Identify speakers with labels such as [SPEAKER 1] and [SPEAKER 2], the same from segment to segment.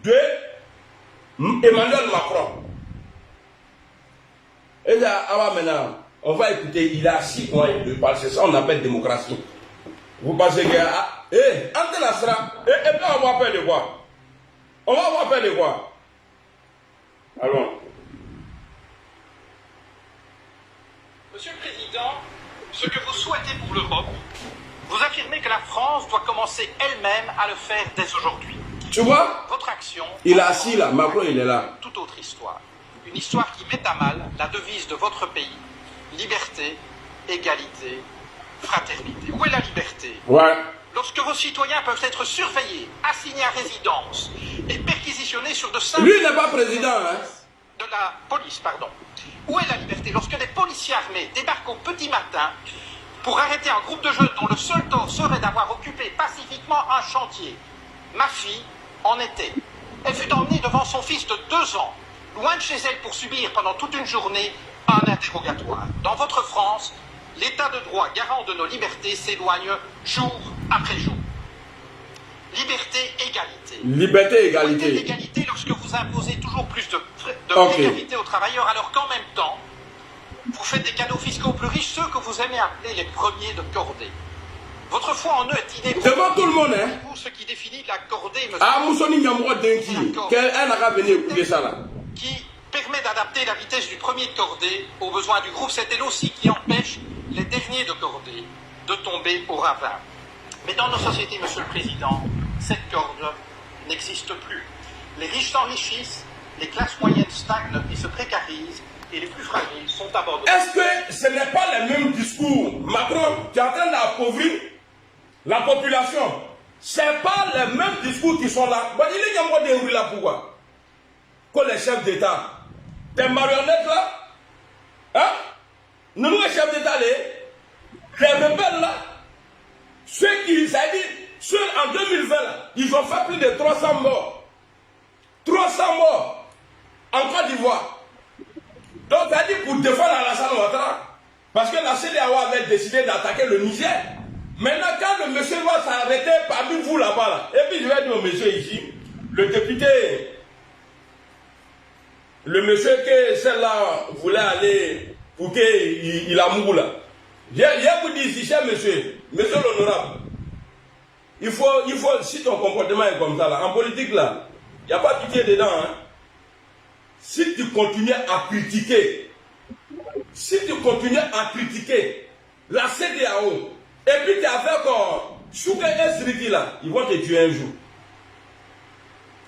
[SPEAKER 1] de Emmanuel Macron. Et là, maintenant, on va écouter, il a 6 mois et 2 parler, c'est ça on appelle démocratie. Vous pensez que, entre la sera, et puis on va avoir peur de quoi? On va avoir peur de quoi? Allons.
[SPEAKER 2] Monsieur le Président, ce que vous souhaitez pour l'Europe, vous affirmez que la France doit commencer elle-même à le faire dès aujourd'hui.
[SPEAKER 1] Tu vois?
[SPEAKER 2] Votre action...
[SPEAKER 1] Il est assis là, Macron il est là.
[SPEAKER 2] Toute autre histoire. Une histoire qui met à mal la devise de votre pays. Liberté, égalité, fraternité. Où est la liberté?
[SPEAKER 1] Ouais.
[SPEAKER 2] Lorsque vos citoyens peuvent être surveillés, assignés à résidence et perquisitionnés sur de simples...
[SPEAKER 1] Lui n'est pas président, hein?
[SPEAKER 2] De la police, pardon. Où est la liberté lorsque des policiers armés débarquent au petit matin pour arrêter un groupe de jeunes dont le seul tort serait d'avoir occupé pacifiquement un chantier? Ma fille en était. Elle fut emmenée devant son fils de 2 ans, loin de chez elle pour subir pendant toute une journée un interrogatoire. Dans votre France, l'état de droit garant de nos libertés s'éloigne jour après jour. Liberté, égalité.
[SPEAKER 1] Liberté, égalité.
[SPEAKER 2] Liberté, égalité lorsque vous imposez toujours plus de précarité aux travailleurs, alors qu'en même temps, vous faites des cadeaux fiscaux aux plus riches, ceux que vous aimez appeler les premiers de cordée. Votre foi en eux est inéprouvable.
[SPEAKER 1] Devant tout le monde, hein?
[SPEAKER 2] Ce qui définit la cordée, monsieur.
[SPEAKER 1] Ah, Moussoni Nyamro Denki, qu'elle n'a venir écouter ça là.
[SPEAKER 2] Qui permet d'adapter la vitesse du premier de cordée aux besoins du groupe, c'est elle aussi qui empêche les derniers de cordée de tomber au ravin. Mais dans nos sociétés, monsieur le Président, cette corde n'existe plus. Les riches s'enrichissent, les classes moyennes stagnent et se précarisent, et les plus fragiles sont abandonnés.
[SPEAKER 1] Est-ce que ce n'est pas le même discours, Macron, qui est en train d'appauvrir la population? Ce n'est pas les mêmes discours qui sont là. Bon, il est encore déroulé là, pourquoi? Que les chefs d'État, des marionnettes là, hein? Nous, les chefs d'État, les rebelles là, ceux qui, ça dit, ceux en 2020 là, ils ont fait plus de 300 morts. 300 morts en Côte d'Ivoire. Donc, ça dit pour défendre Alassane Ouattara, parce que la CEDEAO avait décidé d'attaquer le Niger. Maintenant, quand le monsieur va s'arrêter parmi vous là-bas, là, et puis je vais dire au monsieur ici, le député, le monsieur que celle-là voulait aller pour qu'il a mouru là. Je vous dis ici, cher monsieur, monsieur l'honorable, il faut, si ton comportement est comme ça, là, en politique là, il n'y a pas de pitié dedans, hein. Si tu continues à critiquer, la CEDEAO, et puis tu es avec Chouka et Sriki là, ils vont te tuer un jour.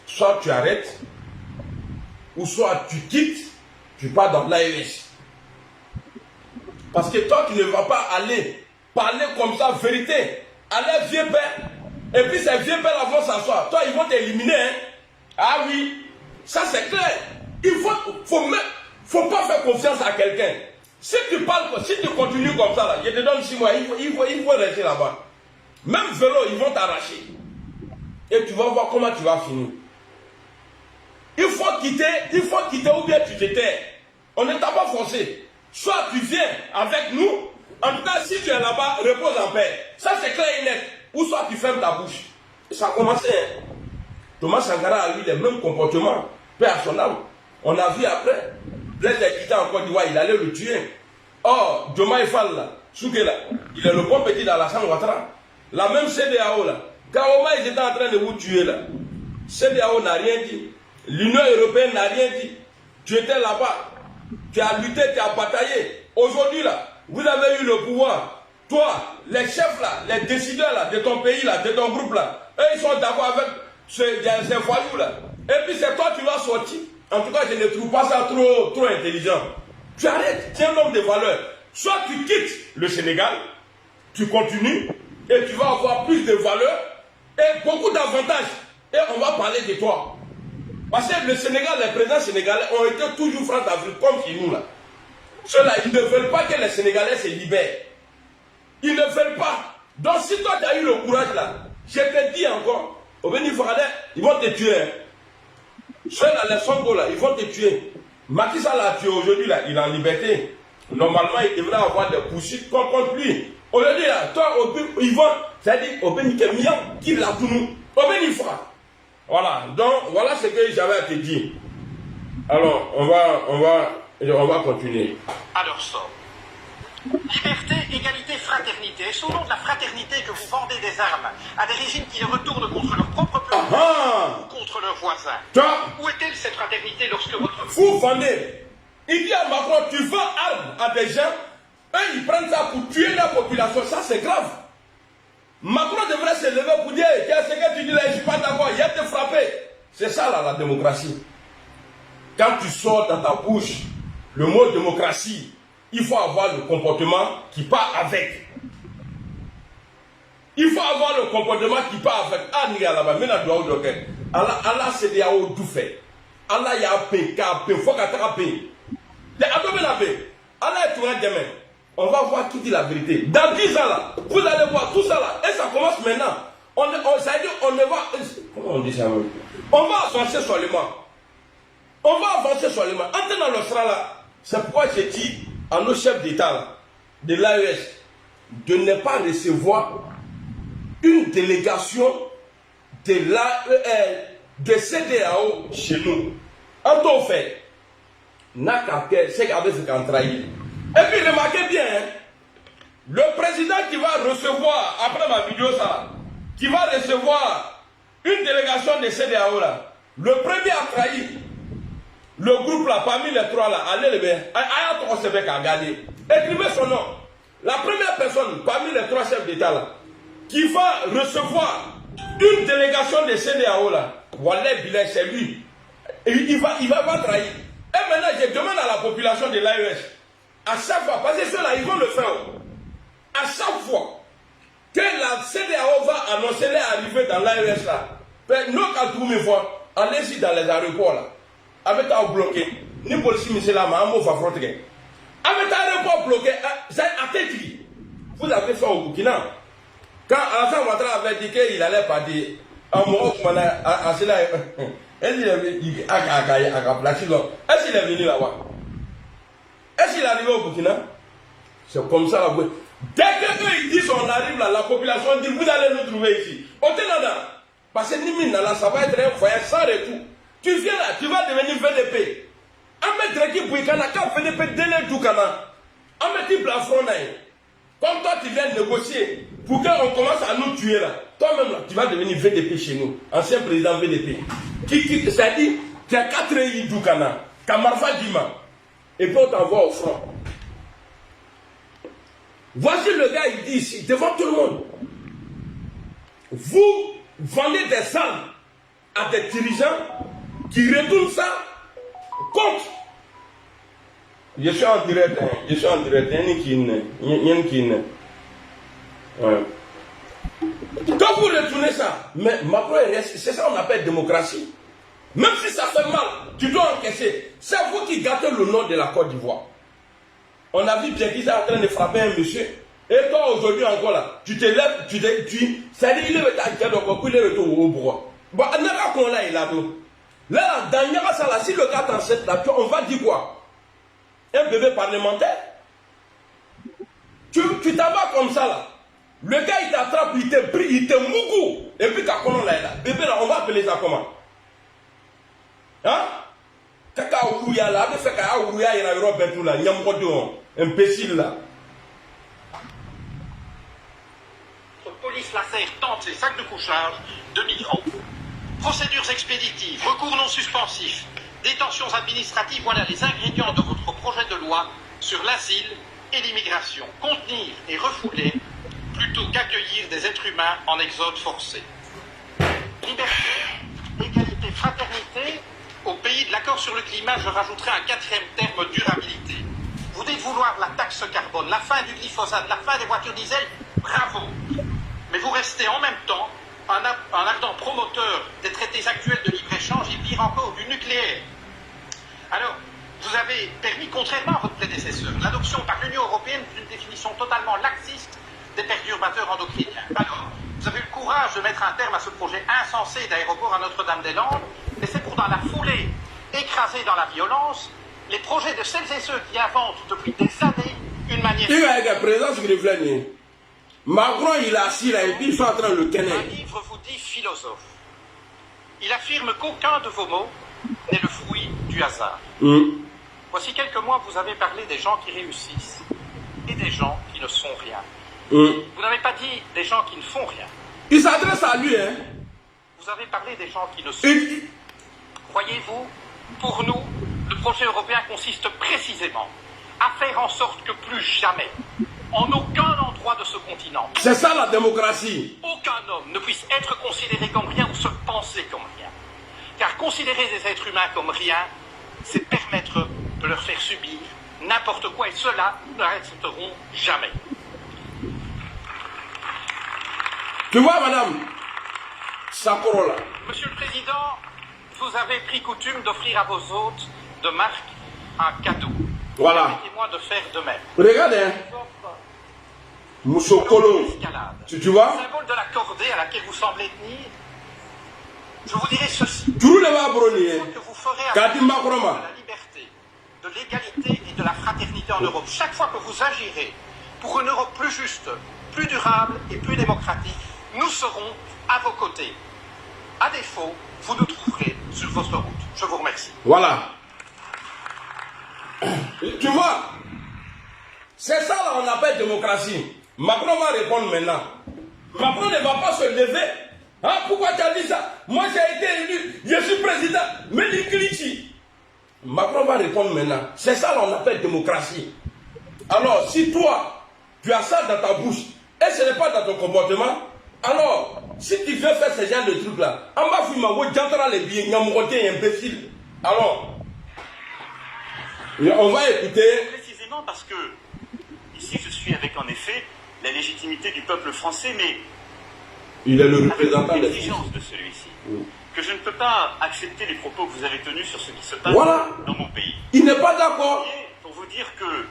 [SPEAKER 1] Soit tu arrêtes, ou soit tu quittes, tu pars dans l'AES. Parce que toi, tu ne vas pas aller parler comme ça, vérité, à leurs vieux pères, et puis ces vieux pères là vont s'asseoir. Toi, ils vont t'éliminer, hein? Ah oui, ça c'est clair. Il faut pas faire confiance à quelqu'un. Si tu parles, si tu continues comme ça, là, je te donne 6 mois, il faut rester là-bas. Même vélo, ils vont t'arracher. Et tu vas voir comment tu vas finir. Il faut quitter ou bien tu te tais. On ne t'a pas forcé. Soit tu viens avec nous, en tout cas, si tu es là-bas, repose en paix. Ça, c'est clair et net. Ou soit tu fermes ta bouche. Et ça a commencé. Hein. Thomas Sankara a eu les mêmes comportements. Paix à son âme. On a vu après, Blaise quitté en Côte d'Ivoire, il allait le tuer. Or, Diomaye Faye là, Souké là, il est le bon petit d'Alassane Ouattara. La même CEDEAO là, quand ils étaient en train de vous tuer là, CEDEAO n'a rien dit. L'Union européenne n'a rien dit. Tu étais là-bas, tu as lutté, tu as bataillé. Aujourd'hui là, vous avez eu le pouvoir. Toi, les chefs là, les décideurs là, de ton pays là, de ton groupe là, eux ils sont d'accord avec ces voyous là. Et puis c'est toi qui vas sortir. En tout cas, je ne trouve pas ça trop intelligent. Tu arrêtes, tu es un homme de valeur. Soit tu quittes le Sénégal, tu continues, et tu vas avoir plus de valeur et beaucoup d'avantages. Et on va parler de toi. Parce que le Sénégal, les présidents sénégalais ont été toujours francs d'Afrique, comme chez nous là. Ceux-là, ils ne veulent pas que les Sénégalais se libèrent. Ils ne veulent pas. Donc si toi tu as eu le courage là, je te dis encore, au Bénifradais, ils vont te tuer. Ceux-là, les Songo là, ils vont te tuer. Macky Sall l'a tué aujourd'hui là, il est en liberté. Normalement, il devrait avoir des poursuites contre lui. Aujourd'hui là, toi, ils vont, c'est-à-dire, au Bénifradais, qui l'a tout nous, au Bénifradais. Voilà, donc voilà ce que j'avais à te dire. Alors, on va continuer.
[SPEAKER 2] À leur sort. Liberté, égalité, fraternité. Est-ce au nom de la fraternité que vous vendez des armes à des régimes qui les retournent contre leur propre peuple ou contre leurs voisins? Où est-elle cette fraternité lorsque votre...
[SPEAKER 1] Vous vendez. Il dit à Macron, tu vends armes à des gens, eux ils prennent ça pour tuer la population, ça c'est grave. Macron devrait se lever pour dire, qu'est-ce que tu dis là, je ne suis pas d'accord, il y a te frapper. C'est ça là la démocratie. Quand tu sors dans ta bouche le mot démocratie, il faut avoir le comportement qui part avec. Il faut avoir le comportement qui part avec. Ah, n'y a là-bas, mais là, Allah, c'est des hauts tout fait. Allah, il y a un pain, il faut qu'il y ait un pain. Allah est tout un demain. On va voir qui dit la vérité. Dans 10 ans là, vous allez voir tout ça là. Et ça commence maintenant. Ça veut dire, on ne va. Comment on dit ça? On va avancer solement. On va avancer solement. Entre dans le sera là. C'est pourquoi j'ai dit à nos chefs d'État de l'AES de ne pas recevoir une délégation de CEDEAO chez nous. En tout fait, c'est qu'avec ce qu'on trahit. Et puis remarquez bien, hein, le président qui va recevoir, après ma vidéo ça, qui va recevoir une délégation de CEDEAO là, le premier a trahi. Le groupe là, parmi les trois là, allez les bien, on se fait qu'à garder. Écrivez son nom. La première personne parmi les trois chefs d'État là, qui va recevoir une délégation de CEDEAO là, voilà, c'est lui. Et il va pas trahir. Et maintenant, je demande à la population de l'AES, à chaque fois, parce que ceux-là, ils vont le faire. À chaque fois que la CEDEAO va annoncer l'arrivée dans l'AES là, nous, quand tout le monde allez-y dans les aéroports là. Avec un bloqué, ni policier, mais c'est là, mais un mot va fronter. Avec un aéroport bloqué, c'est à tête. Vous avez fait au Burkina. Quand Alassane Ouattara avait dit qu'il allait pas dire, un mot, à cela, est-ce qu'il est venu là-bas? Est-ce qu'il est arrivé au Burkina? C'est comme ça. Dès qu'ils disent on arrive là, la population dit vous allez nous trouver ici. Au Ténada, parce que Nimina là, ça va être un foyer sans retour. Tu viens là, tu vas devenir VDP. Ahmed qui Bouikana, quand VDP délai tout Kana, Ahmed plafond là. Comme toi tu viens négocier pour qu'on commence à nous tuer là. Toi-même là, tu vas devenir VDP chez nous. Ancien président VDP. Ça dit, tu as 4 pays d'Oukana, Kamarfa Dima. Et puis on t'envoie au front. Voici le gars, il dit ici, devant tout le monde. Vous vendez des armes à des dirigeants qui retournent ça contre. Je suis en direct, il y a une qui quand vous retournez ça, mais c'est ça qu'on appelle démocratie. Même si ça fait mal, tu dois encaisser. C'est vous qui gâtez le nom de la Côte d'Ivoire. On a vu Pierre qui est en train de frapper un monsieur. Et toi aujourd'hui encore là, tu te lèves, c'est-à-dire il est retour au bourreau. Bon, on a qu'on l'a, il a tout. Là, dans Nyabasala, si le gars t'enseigne là, on va dire quoi? Un bébé parlementaire? Tu t'en vas comme ça là. Le gars il t'attrape, il te mougou. Et puis quand on l'a là, bébé là, on va appeler ça comment? Hein? Kaka Ourouya là, avec Kaka Ourouya, il y a un Robert tout là, Nyamgodo, imbécile là.
[SPEAKER 2] Notre police lacère tente ses sacs de couchage de migrants. Procédures expéditives, recours non suspensifs, détentions administratives, voilà les ingrédients de votre projet de loi sur l'asile et l'immigration. Contenir et refouler plutôt qu'accueillir des êtres humains en exode forcé. Liberté, égalité, fraternité. Au pays de l'accord sur le climat, je rajouterai un 4e terme, durabilité. Vous dites vouloir la taxe carbone, la fin du glyphosate, la fin des voitures diesel, bravo. Mais vous restez en même temps un ardent promoteur des traités actuels de libre-échange et pire encore du nucléaire. Alors, vous avez permis, contrairement à votre prédécesseur, l'adoption par l'Union européenne d'une définition totalement laxiste des perturbateurs endocriniens. Alors, vous avez eu le courage de mettre un terme à ce projet insensé d'aéroport à Notre-Dame-des-Landes, et c'est pour dans la foulée, écraser dans la violence, les projets de celles et ceux qui inventent depuis des années une manière...
[SPEAKER 1] Il a une présence qui reflète. Macron, il est assis là, et puis il fait en train de le tenir.
[SPEAKER 2] Un livre vous dit philosophe. Il affirme qu'aucun de vos mots n'est le fruit du hasard. Voici quelques mois, vous avez parlé des gens qui réussissent et des gens qui ne sont rien. Vous n'avez pas dit des gens qui ne font rien.
[SPEAKER 1] Il s'adresse à lui, hein.
[SPEAKER 2] Vous avez parlé des gens qui ne sont rien. Voyez-vous, pour nous, le projet européen consiste précisément à faire en sorte que plus jamais, en aucun endroit de ce continent,
[SPEAKER 1] c'est ça la démocratie,
[SPEAKER 2] aucun homme ne puisse être considéré comme rien ou se penser comme rien. Car considérer des êtres humains comme rien, c'est permettre de leur faire subir n'importe quoi, et cela, nous ne l'accepterons jamais.
[SPEAKER 1] Tu vois, madame Sakorola.
[SPEAKER 2] Monsieur le Président, vous avez pris coutume d'offrir à vos hôtes de marque un cadeau.
[SPEAKER 1] Voilà.
[SPEAKER 2] Permettez-moi de faire de même.
[SPEAKER 1] Regarde, hein. Moussokolo. Tu vois?
[SPEAKER 2] Symbole de la cordée à laquelle vous semblez tenir, je vous dirai ceci.
[SPEAKER 1] Tu le vas brûler.
[SPEAKER 2] Que vous ferez
[SPEAKER 1] Kadim
[SPEAKER 2] de
[SPEAKER 1] Makroma.
[SPEAKER 2] la liberté, de l'égalité et de la fraternité en Europe. Chaque fois que vous agirez pour une Europe plus juste, plus durable et plus démocratique, nous serons à vos côtés. À défaut, vous nous trouverez sur votre route. Je vous remercie.
[SPEAKER 1] Voilà. Tu vois, c'est ça là on appelle démocratie. Macron va répondre maintenant. Macron ne va pas se lever. Hein, pourquoi tu as dit ça? Moi j'ai été élu, je suis président. Mais dis Klichi. Macron va répondre maintenant. C'est ça là on appelle démocratie. Alors si toi, tu as ça dans ta bouche, et ce n'est pas dans ton comportement, alors si tu veux faire ce genre de trucs là, en bas vous j'entends les billets, imbécile. Alors, on va écouter.
[SPEAKER 3] Précisément parce que ici je suis avec en effet la légitimité du peuple français, mais
[SPEAKER 1] il est le représentant
[SPEAKER 3] avec
[SPEAKER 1] des
[SPEAKER 3] l'exigence de celui-ci. Que je ne peux pas accepter les propos que vous avez tenus sur ce qui se passe dans mon pays.
[SPEAKER 1] Il n'est pas d'accord.
[SPEAKER 3] Pour vous dire que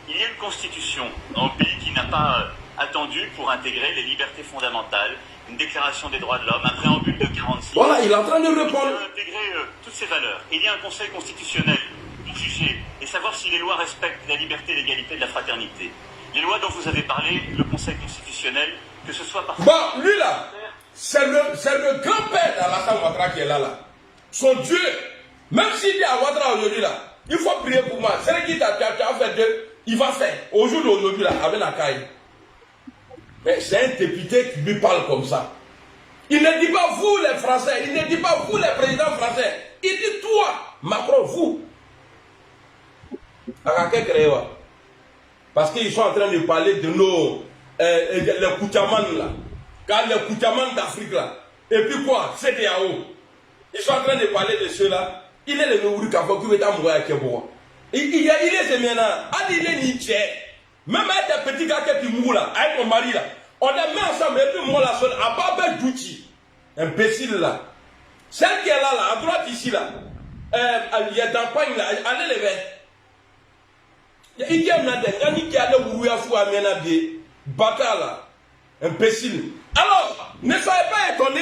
[SPEAKER 3] il y a une constitution dans le pays qui n'a pas attendu pour intégrer les libertés fondamentales, une déclaration des droits de l'homme, un préambule de 46.
[SPEAKER 1] Voilà, il est en train de répondre.
[SPEAKER 3] Pour intégrer toutes ces valeurs. Il y a un conseil constitutionnel pour juger et savoir si les lois respectent la liberté, l'égalité et la fraternité. Les lois dont vous avez parlé, le conseil constitutionnel, que ce soit par...
[SPEAKER 1] Bon, lui là, c'est le grand-père d'Alassane Ouattara qui est là. Son Dieu, même s'il dit à Ouattara aujourd'hui là, il faut prier pour moi. C'est qui t'a fait Dieu, il va faire. Au jour d'aujourd'hui là, avec la caille. Mais c'est un député qui lui parle comme ça. Il ne dit pas vous les Français, il ne dit pas vous les présidents français. Il dit toi, Macron, vous. Parce qu'ils sont en train de parler de nos les Koutiamans là. Car les Koutiamans d'Afrique là. Et puis quoi, CDAO. Ils sont en train de parler de ceux-là. Il est le Nouri Kafo qui est à mourir à Keboa. Il est ce maintenant. Il est Nietzsche. Même avec des petits gars qui mourent là, avec mon mari là. On est mis ensemble et puis moi la seule, à part belle d'outils. Imbécile là. Celle qui est là, à droite ici là. Il y a d'empoigne là. Allez les verts. Il y a un qui a le brouillard fou à Ménabé. Bâtard là. Imbécile. Alors, ne soyez pas étonnés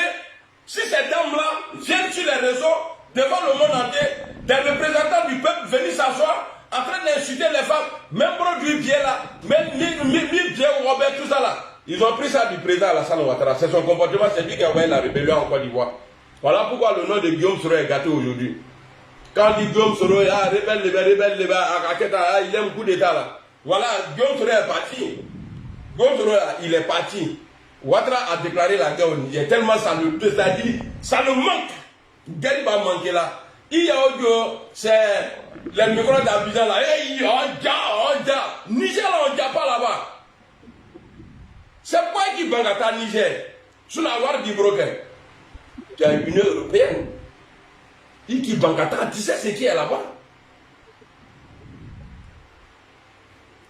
[SPEAKER 1] si ces dames-là viennent sur les réseaux devant le monde entier, des représentants du peuple venir s'asseoir en train d'insulter les femmes, même produit bien là, même bien Robert, tout ça là. Ils ont pris ça du président Alassane Ouattara. C'est son comportement, c'est lui qui a envoyé la rébellion en Côte d'Ivoire. Voilà pourquoi le nom de Guillaume Soro est gâté aujourd'hui. Quand on dit Guillaume Soro, rebelle, il aime coup d'état là. Voilà, Guillaume Soro est parti. Guillaume Soro, il est parti. Ouattara a déclaré la guerre au Niger. Tellement ça nous manque. Guerre va manquer là. Il y a audio, c'est les micros d'Abidjan là. Hey, on dit. Niger là, on dit pas là-bas. C'est quoi qui bangata Niger? Sous la loi du broker. Tu as une Union européenne. Il qui bangata, tu sais ce qui est là-bas?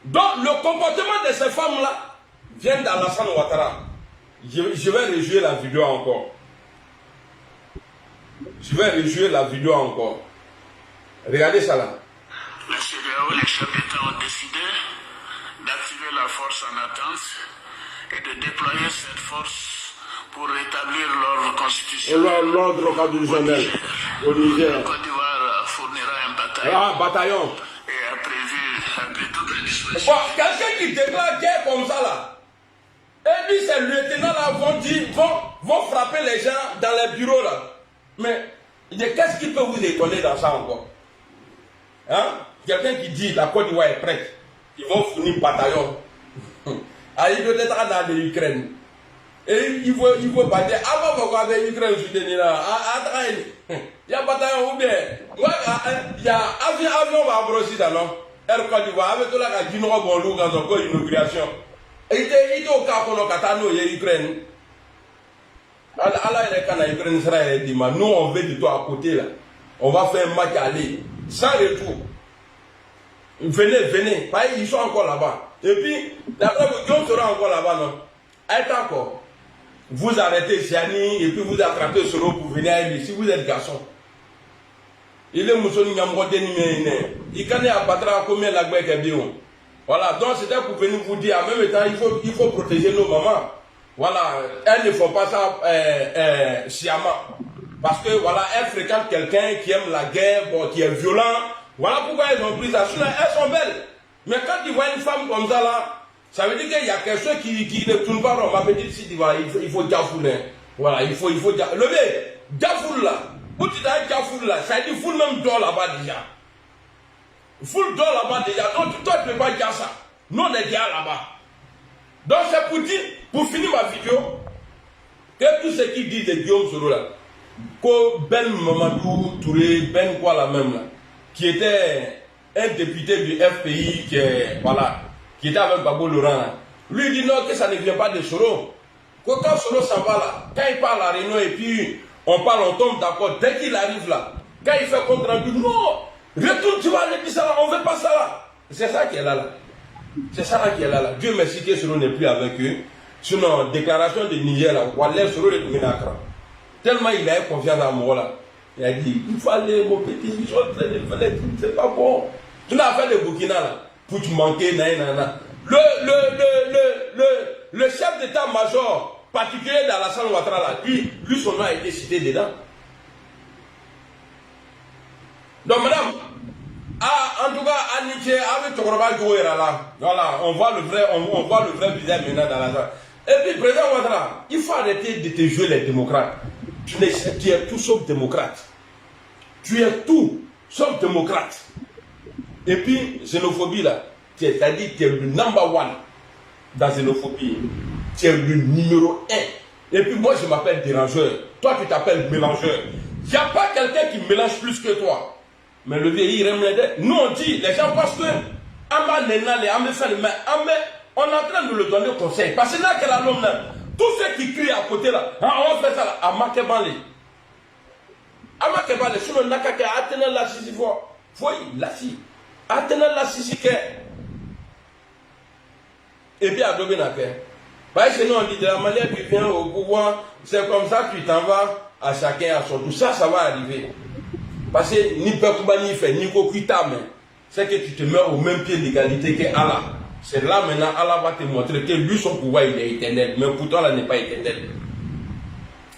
[SPEAKER 1] Donc le comportement de ces femmes-là vient d'Alassane Ouattara. Je vais rejouer la vidéo encore. Regardez ça là.
[SPEAKER 4] Les CEDEAO, les chefs d'État ont décidé d'activer la force en attente et de déployer cette force pour rétablir l'ordre constitutionnel.
[SPEAKER 1] L'ordre constitutionnel au Niger.
[SPEAKER 4] La Côte d'Ivoire fournira un
[SPEAKER 1] bataillon.
[SPEAKER 4] Et a prévu toutes les dispositions.
[SPEAKER 1] Bon, quelqu'un qui déclare guerre comme ça là, et puis ces lieutenants là vont frapper les gens dans les bureaux là. Mais qu'est-ce qui peut vous étonner dans ça encore? Hein? Quelqu'un qui dit la Côte d'Ivoire est prête, ils vont fournir bataillon. Il doit être dans l'Ukraine. Et il faut pas dire, ah bon, pourquoi avec l'Ukraine soutenir là? Il y a bataillon ou bien? Il y a avion va brosser dans l'eau. Air Côte d'Ivoire, avec tout là, il y a bon loup dans son corps, inauguration. Et il était au cas qu'on a catano, il y a l'Ukraine. Allah, il est quand l'Ukraine sera dit, nous on veut du tout à côté là. On va faire un match aller, sans retour. Venez, ils sont encore là-bas. Et puis, d'après vous, Guillaume sera encore là-bas, non? Est encore. Vous arrêtez Siani et puis vous attrapez Soro pour venir à lui. Si vous êtes garçon. Il est Moussoni Nyamrote Nimene. Il connaît à Patra combien la gueule est bien. Voilà, donc c'était pour venir vous dire, en même temps, il faut protéger nos mamans. Voilà, elles ne font pas ça sciemment. Parce que voilà, elles fréquentent quelqu'un qui aime la guerre, bon, qui est violent. Voilà pourquoi elles ont pris ça. Elles sont belles. Mais quand ils voient une femme comme ça là, ça veut dire qu'il y a quelque chose qui ne tourne pas rond. Ma petite fille dit voilà, il faut Diafoul. Voilà, il faut lever. Diafoul là. Où tu as Diafoul là, ça veut dire foule même dort là-bas déjà. Foule dort là-bas déjà. Donc toi tu ne peux pas dire ça. Nous on est déjà là-bas. Donc c'est pour dire, pour finir ma vidéo, que tout ce qu'ils disent de Guillaume Soro là, que Ben Mamadou Touré, Ben quoi la même là, qui était un député du FPI qui était avec Babo Laurent là. Lui dit non, que ça ne vient pas de Soro. Que quand Soro s'en va là, quand il parle à Réunion et puis on parle, on tombe d'accord, dès qu'il arrive là, quand il fait compte rendu, non, retourne, tu vas aller dire ça là, on ne veut pas ça là. C'est ça qui est là. C'est ça là qui est là. Dieu merci que Soro n'est plus avec eux. Sinon, déclaration de Niger là, Wallet Soro est devenu Accra. Tellement il a eu confiance à moi là. Il a dit, il faut aller, mon petit, ils sont en train de faire des trucs, c'est pas bon. Tu n'as fait le Burkina là, pour te manquer, nanana. Le chef d'état-major particulier d'Alassane Ouattara là, lui son nom a été cité dedans. Donc madame, en tout cas, Anniché, avec Tokoroba Jouera là, voilà, on voit le vrai visage maintenant d'Alassane. Et puis, président Ouattara, il faut arrêter de te jouer les démocrates. Tu es tout sauf démocrate. Tu es tout sauf démocrate. Et puis, xénophobie là, c'est-à-dire que tu es le number one dans xénophobie. Tu es le numéro 1. Et puis moi, je m'appelle dérangeur. Toi, tu t'appelles mélangeur. Il n'y a pas quelqu'un qui mélange plus que toi. Mais le vieil, nous on dit, les gens pensent que on est en train de le donner conseil. Parce que là, que la l'homme là, tous ceux qui crient à côté là, on fait ça là, à Makebale. À Makebale, sur le Nakaka, Athéna la sisi, voyez, la si. Athéna la sisi, et puis à Dobenake. Parce que nous on dit de la manière que tu viens au pouvoir, c'est comme ça que tu t'en vas à chacun à son tour. Ça va arriver. Parce que ni Pekouba ni fait, ni Kokuita, c'est que tu te mets au même pied d'égalité que Allah. C'est là maintenant, Allah va te montrer que lui, son pouvoir, il est éternel. Mais pourtant, là n'est pas éternel.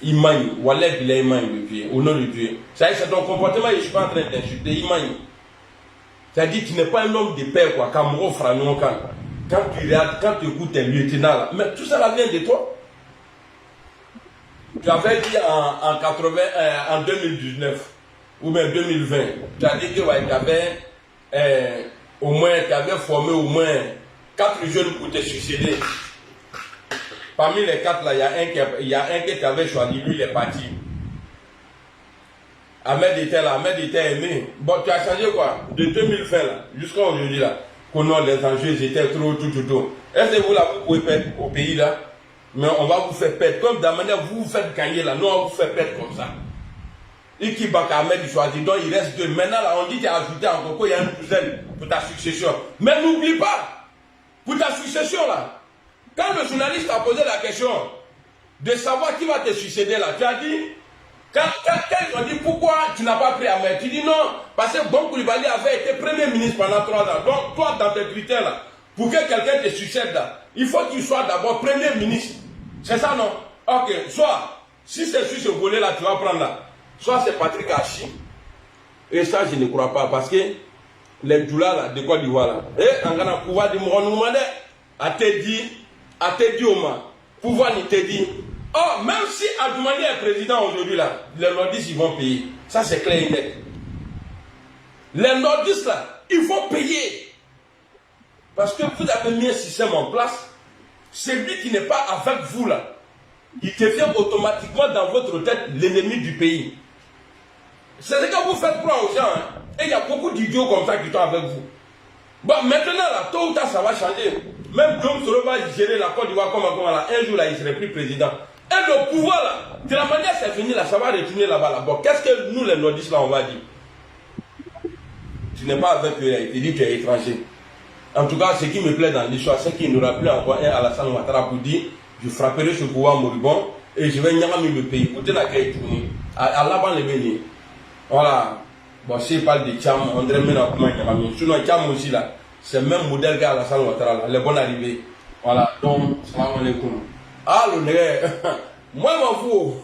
[SPEAKER 1] Il manie. Wallet, il est manie le Dieu. Au nom de Dieu. C'est ton comportement, je ne suis pas en train d'insulter. Il manie. C'est-à-dire que tu n'es pas un homme de paix, quoi. Kamuro Frano, quand tu regardes, quand tu écoutes tes lieutenants, là. Mais tout ça, là, vient de toi. Tu avais dit en 2019, ou bien 2020, tu as dit que ouais, tu avais au moins, tu avais formé au moins 4 jeunes pour te succéder. Parmi les 4 là, il y a un qui t'avait choisi, lui il est parti. Ahmed était aimé. Bon, tu as changé quoi? De 2020 là, jusqu'à aujourd'hui là, qu'on les enjeux étaient trop, tout. Est-ce que vous là, vous pouvez perdre au pays là? Mais on va vous faire perdre. Comme de la manière vous vous faites gagner là, nous on va vous faire perdre comme ça. Et qui va Ahmed choisir, donc il reste 2. Maintenant là, on dit qu'il a ajouté encore quoi, il y a une douzaine pour ta succession. Mais n'oublie pas, pour ta succession là, quand le journaliste a posé la question de savoir qui va te succéder là, tu as dit, quand ils ont dit pourquoi tu n'as pas pris Ahmed, tu dis non, parce que Bon Coulibaly avait été Premier ministre pendant 3 ans. Donc toi, dans tes critères là, pour que quelqu'un te succède là, il faut qu'il soit d'abord Premier ministre. C'est ça non? Ok, soit, si c'est sur ce volet là, tu vas prendre là. Soit c'est Patrick Hachi, et ça je ne crois pas, parce que les Djoula là, de Côte d'Ivoire là, et en Ghana, pouvoir de Mouron Noumade, a te dit, Oma, pouvoir ni te dit, Oh, même si Adjoumani est président aujourd'hui, là, les nordistes, ils vont payer. Ça, c'est clair et net. Les nordistes, là, ils vont payer. Parce que vous avez mis un système en place. Celui qui n'est pas avec vous, là, il devient automatiquement dans votre tête l'ennemi du pays. C'est ce que vous faites croire aux gens. Hein. Et il y a beaucoup d'idiots comme ça qui sont avec vous. Bon, maintenant, là, tôt ou tard, ça va changer. Même Guillaume Soro va gérer la Côte d'Ivoire comme là. Un jour, là, il serait plus président. Et le pouvoir, là, de la manière c'est fini, là, ça va retourner là-bas. Là. Bon, qu'est-ce que nous, les nordistes, là, on va dire? Tu n'es pas avec eux, il te dit que tu es étranger. En tout cas, ce qui me plaît dans l'histoire, c'est qu'il n'aura plus encore un Alassane Ouattara pour dire je frapperai ce pouvoir moribond et je vais nyamami le pays. Écoutez la guerre tournée. À l'avant les bénis. Voilà. Bon, si je parle de Tcham, on dirait même comment nyamami. Sinon, Tcham aussi, là, c'est le même modèle qu'Alassane Ouattara, là. Les bonnes arrivées. Voilà. Donc, salam alaikum. Ah, le nègre. Moi, m'en fous.